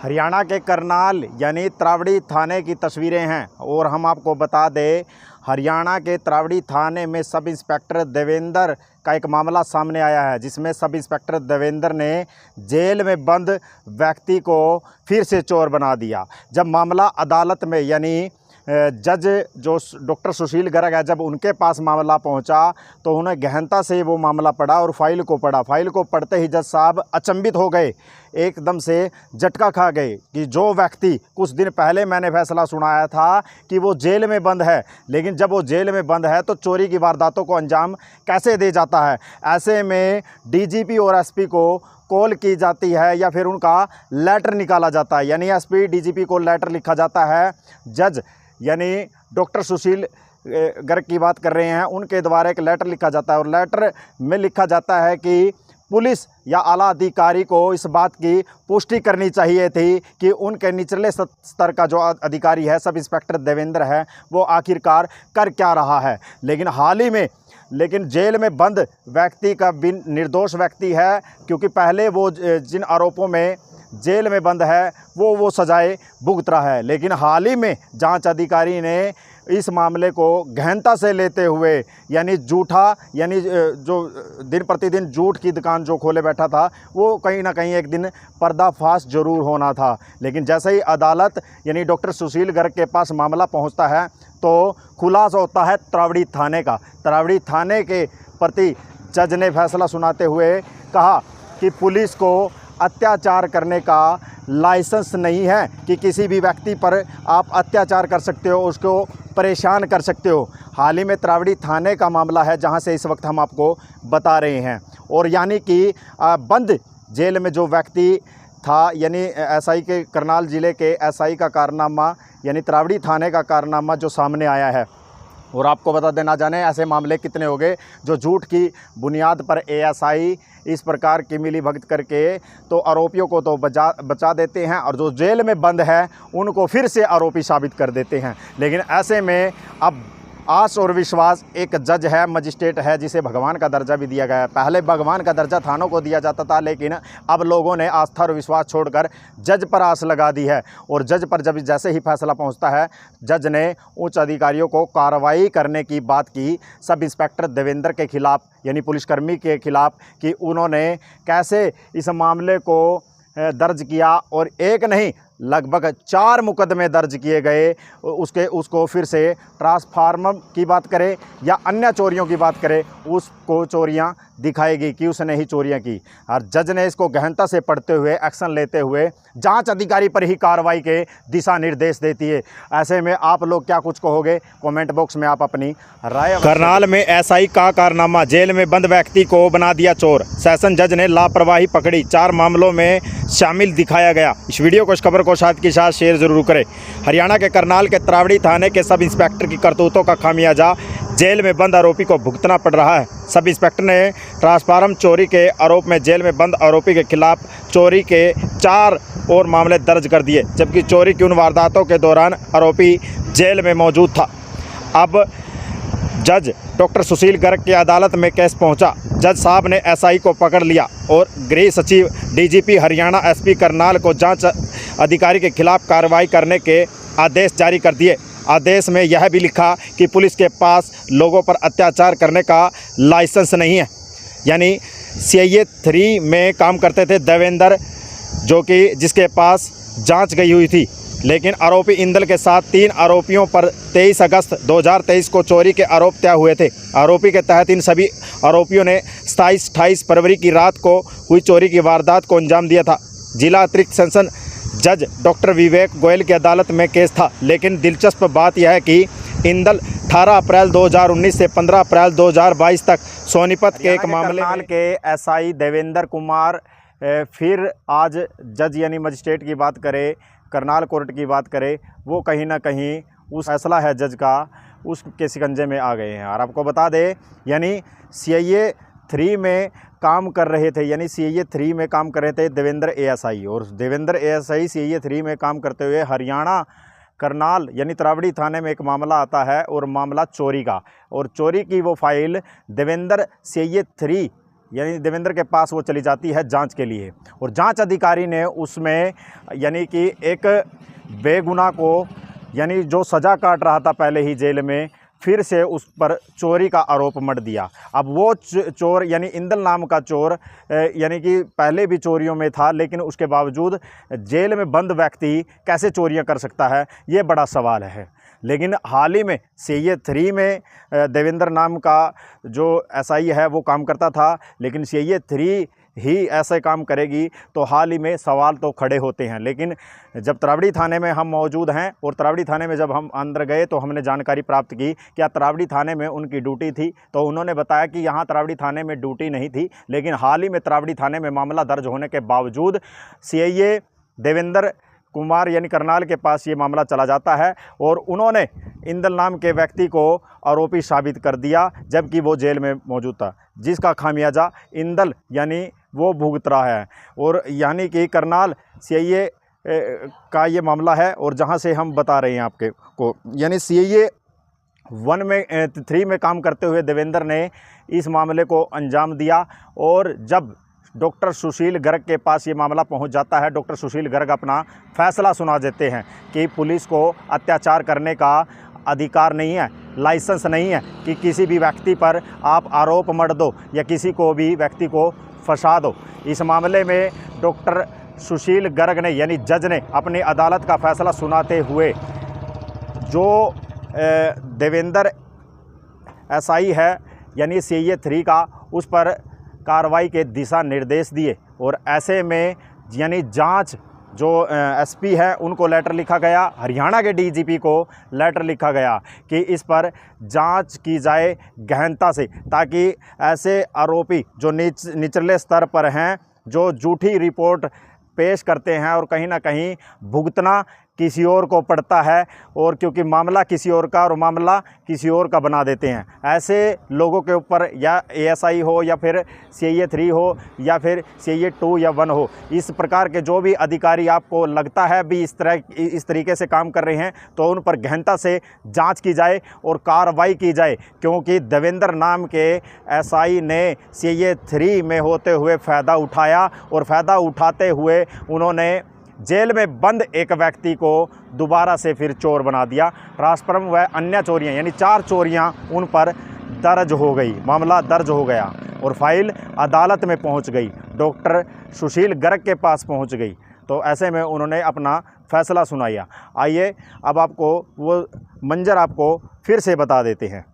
हरियाणा के करनाल यानी त्रावड़ी थाने की तस्वीरें हैं और हम आपको बता दें हरियाणा के त्रावड़ी थाने में सब इंस्पेक्टर देवेंद्र का एक मामला सामने आया है, जिसमें सब इंस्पेक्टर देवेंद्र ने जेल में बंद व्यक्ति को फिर से चोर बना दिया। जब मामला अदालत में यानी जज जो डॉक्टर सुशील गर्ग है, जब उनके पास मामला पहुंचा तो उन्हें गहनता से वो मामला पढ़ा और फाइल को पढ़ा। फाइल को पढ़ते ही जज साहब अचंभित हो गए, एकदम से झटका खा गए कि जो व्यक्ति कुछ दिन पहले मैंने फैसला सुनाया था कि वो जेल में बंद है, लेकिन जब वो जेल में बंद है तो चोरी की वारदातों को अंजाम कैसे दे जाता है। ऐसे में डीजीपी और एसपी को कॉल की जाती है या फिर उनका लेटर निकाला जाता है, यानी एसपी डीजीपी को लेटर लिखा जाता है। जज यानी डॉक्टर सुशील गर्ग की बात कर रहे हैं, उनके द्वारा एक लेटर लिखा जाता है और लेटर में लिखा जाता है कि पुलिस या आला अधिकारी को इस बात की पुष्टि करनी चाहिए थी कि उनके निचले स्तर का जो अधिकारी है, सब इंस्पेक्टर देवेंद्र है, वो आखिरकार कर क्या रहा है। लेकिन हाल ही में जेल में बंद व्यक्ति का बिन निर्दोष व्यक्ति है, क्योंकि पहले वो जिन आरोपों में जेल में बंद है वो सजाएं भुगत रहा है। लेकिन हाल ही में जांच अधिकारी ने इस मामले को गहनता से लेते हुए यानी जो दिन प्रतिदिन झूठ की दुकान जो खोले बैठा था, वो कहीं ना कहीं एक दिन पर्दाफाश जरूर होना था। लेकिन जैसे ही अदालत यानी डॉक्टर सुशील गर्ग के पास मामला पहुंचता है तो खुलासा होता है त्रावड़ी थाने का। त्रावड़ी थाने के प्रति जज ने फैसला सुनाते हुए कहा कि पुलिस को अत्याचार करने का लाइसेंस नहीं है कि किसी भी व्यक्ति पर आप अत्याचार कर सकते हो, उसको परेशान कर सकते हो। हाल ही में त्रावड़ी थाने का मामला है जहां से इस वक्त हम आपको बता रहे हैं। और यानी कि बंद जेल में जो व्यक्ति था, यानी एसआई के करनाल ज़िले के एसआई का कारनामा यानी त्रावड़ी थाने का कारनामा जो सामने आया है। और आपको बता देना, जाने ऐसे मामले कितने हो गए जो झूठ की बुनियाद पर एएसआई इस प्रकार की मिली भगत करके तो आरोपियों को तो बचा देते हैं और जो जेल में बंद है उनको फिर से आरोपी साबित कर देते हैं। लेकिन ऐसे में अब आस और विश्वास, एक जज है, मजिस्ट्रेट है, जिसे भगवान का दर्जा भी दिया गया है। पहले भगवान का दर्जा थानों को दिया जाता था, लेकिन अब लोगों ने आस्था और विश्वास छोड़कर जज पर आस लगा दी है। और जज पर जब जैसे ही फैसला पहुंचता है, जज ने उच्च अधिकारियों को कार्रवाई करने की बात की सब इंस्पेक्टर देवेंद्र के खिलाफ यानी पुलिसकर्मी के खिलाफ कि उन्होंने कैसे इस मामले को दर्ज किया। और एक नहीं, लगभग 4 मुकदमे दर्ज किए गए। उसको फिर से ट्रांसफार्मर की बात करें या अन्य चोरियों की बात करें, उसको चोरियां दिखाएगी कि उसने ही चोरियां की। और जज ने इसको गहनता से पढ़ते हुए एक्शन लेते हुए जांच अधिकारी पर ही कार्रवाई के दिशा निर्देश देती है। ऐसे में आप लोग क्या कुछ कहोगे, कमेंट बॉक्स में आप अपनी राय। करनाल में एसआई का कारनामा, जेल में बंद व्यक्ति को बना दिया चोर, सेशन जज ने लापरवाही पकड़ी, 4 मामलों में शामिल दिखाया गया। इस वीडियो को, इस खबर को साथ के साथ शेयर जरूर करें। हरियाणा के करनाल के त्रावड़ी थाने के सब इंस्पेक्टर की करतूतों का खामियाजा जेल में बंद आरोपी को भुगतना पड़ रहा है। सब इंस्पेक्टर ने ट्रांसफार्मर चोरी के आरोप में जेल में बंद आरोपी के खिलाफ चोरी के 4 और मामले दर्ज कर दिए, जबकि चोरी की उन वारदातों के दौरान आरोपी जेल में मौजूद था। अब जज डॉक्टर सुशील गर्ग की अदालत में केस पहुंचा। जज साहब ने एसआई को पकड़ लिया और गृह सचिव, डीजीपी हरियाणा, एसपी करनाल को जांच अधिकारी के खिलाफ कार्रवाई करने के आदेश जारी कर दिए। आदेश में यह भी लिखा कि पुलिस के पास लोगों पर अत्याचार करने का लाइसेंस नहीं है। यानी CIA 3 में काम करते थे देवेंद्र, जो कि जिसके पास जांच गई हुई थी। लेकिन आरोपी इंदल के साथ 3 आरोपियों पर 23 अगस्त 2023 को चोरी के आरोप तय हुए थे। आरोपी के तहत इन सभी आरोपियों ने 27-28 फरवरी की रात को हुई चोरी की वारदात को अंजाम दिया था। जिला अतिरिक्त सेशन जज डॉक्टर विवेक गोयल की अदालत में केस था। लेकिन दिलचस्प बात यह है कि इंदल 18 अप्रैल 2019 से 15 अप्रैल 2022 तक सोनीपत के एक मामले के एसआई देवेंद्र कुमार फिर आज जज यानी मजिस्ट्रेट की बात करें, करनाल कोर्ट की बात करें, वो कहीं ना कहीं उस फैसला है जज का, उसके शिकंजे में आ गए हैं। और आपको बता दें, यानी CIA 3 में काम कर रहे थे, यानी CIA 3 में काम कर रहे थे देवेंद्र एएसआई, और देवेंद्र एएसआई CIA 3 में काम करते हुए हरियाणा करनाल यानी त्रावड़ी थाने में एक मामला आता है और मामला चोरी का, और चोरी की वो फाइल देवेंद्र CIA 3 यानी देवेंद्र के पास वो चली जाती है जांच के लिए, और जांच अधिकारी ने उसमें यानी कि एक बेगुनाह को, यानी जो सज़ा काट रहा था पहले ही जेल में, फिर से उस पर चोरी का आरोप मढ़ दिया। अब वो चोर यानी इंदल नाम का चोर यानी कि पहले भी चोरियों में था, लेकिन उसके बावजूद जेल में बंद व्यक्ति कैसे चोरियां कर सकता है, ये बड़ा सवाल है। लेकिन हाल ही में CIA 3 में देवेंद्र नाम का जो SI है वो काम करता था, लेकिन CIA 3 ही ऐसे काम करेगी तो हाल ही में सवाल तो खड़े होते हैं। लेकिन जब तरावड़ी थाने में हम मौजूद हैं और तरावड़ी थाने में जब हम अंदर गए तो हमने जानकारी प्राप्त की क्या तरावड़ी थाने में उनकी ड्यूटी थी, तो उन्होंने बताया कि यहाँ तरावड़ी थाने में ड्यूटी नहीं थी, लेकिन हाल ही में तरावड़ी थाने में मामला दर्ज होने के बावजूद CIA देवेंद्र कुमार यानी करनाल के पास ये मामला चला जाता है और उन्होंने इंदल नाम के व्यक्ति को आरोपी साबित कर दिया, जबकि वो जेल में मौजूद था, जिसका खामियाजा इंदल यानी वो भुगत रहा है। और यानी कि करनाल CIA का ये मामला है, और जहां से हम बता रहे हैं आपके को, यानी CIA 3 में काम करते हुए देवेंद्र ने इस मामले को अंजाम दिया। और जब डॉक्टर सुशील गर्ग के पास ये मामला पहुंच जाता है, डॉक्टर सुशील गर्ग अपना फैसला सुना देते हैं कि पुलिस को अत्याचार करने का अधिकार नहीं है, लाइसेंस नहीं है कि किसी भी व्यक्ति पर आप आरोप मढ़ दो या किसी को भी व्यक्ति को फंसा दो। इस मामले में डॉक्टर सुशील गर्ग ने यानी जज ने अपनी अदालत का फैसला सुनाते हुए जो देवेंद्र SI है यानी CIA 3 का, उस पर कार्रवाई के दिशा निर्देश दिए। और ऐसे में यानी जांच जो SP है उनको लेटर लिखा गया, हरियाणा के DGP को लेटर लिखा गया कि इस पर जांच की जाए गहनता से, ताकि ऐसे आरोपी जो निचले स्तर पर हैं, जो झूठी रिपोर्ट पेश करते हैं और कहीं ना कहीं भुगतना किसी और को पड़ता है, और क्योंकि मामला किसी और का और मामला किसी और का बना देते हैं, ऐसे लोगों के ऊपर या ASI हो या फिर CIA 3 हो या फिर CIA 2 या 1 हो, इस प्रकार के जो भी अधिकारी आपको लगता है भी इस तरीके से काम कर रहे हैं, तो उन पर गहनता से जांच की जाए और कार्रवाई की जाए। क्योंकि देवेंद्र नाम के SI ने CIA 3 में होते हुए फ़ायदा उठाया, और फ़ायदा उठाते हुए उन्होंने जेल में बंद एक व्यक्ति को दोबारा से फिर चोर बना दिया। ट्रांसफर्म व अन्य चोरियां यानी 4 चोरियां उन पर दर्ज हो गई, मामला दर्ज हो गया और फाइल अदालत में पहुंच गई, डॉक्टर सुशील गर्ग के पास पहुंच गई। तो ऐसे में उन्होंने अपना फैसला सुनाया। आइए अब आपको वो मंजर आपको फिर से बता देते हैं।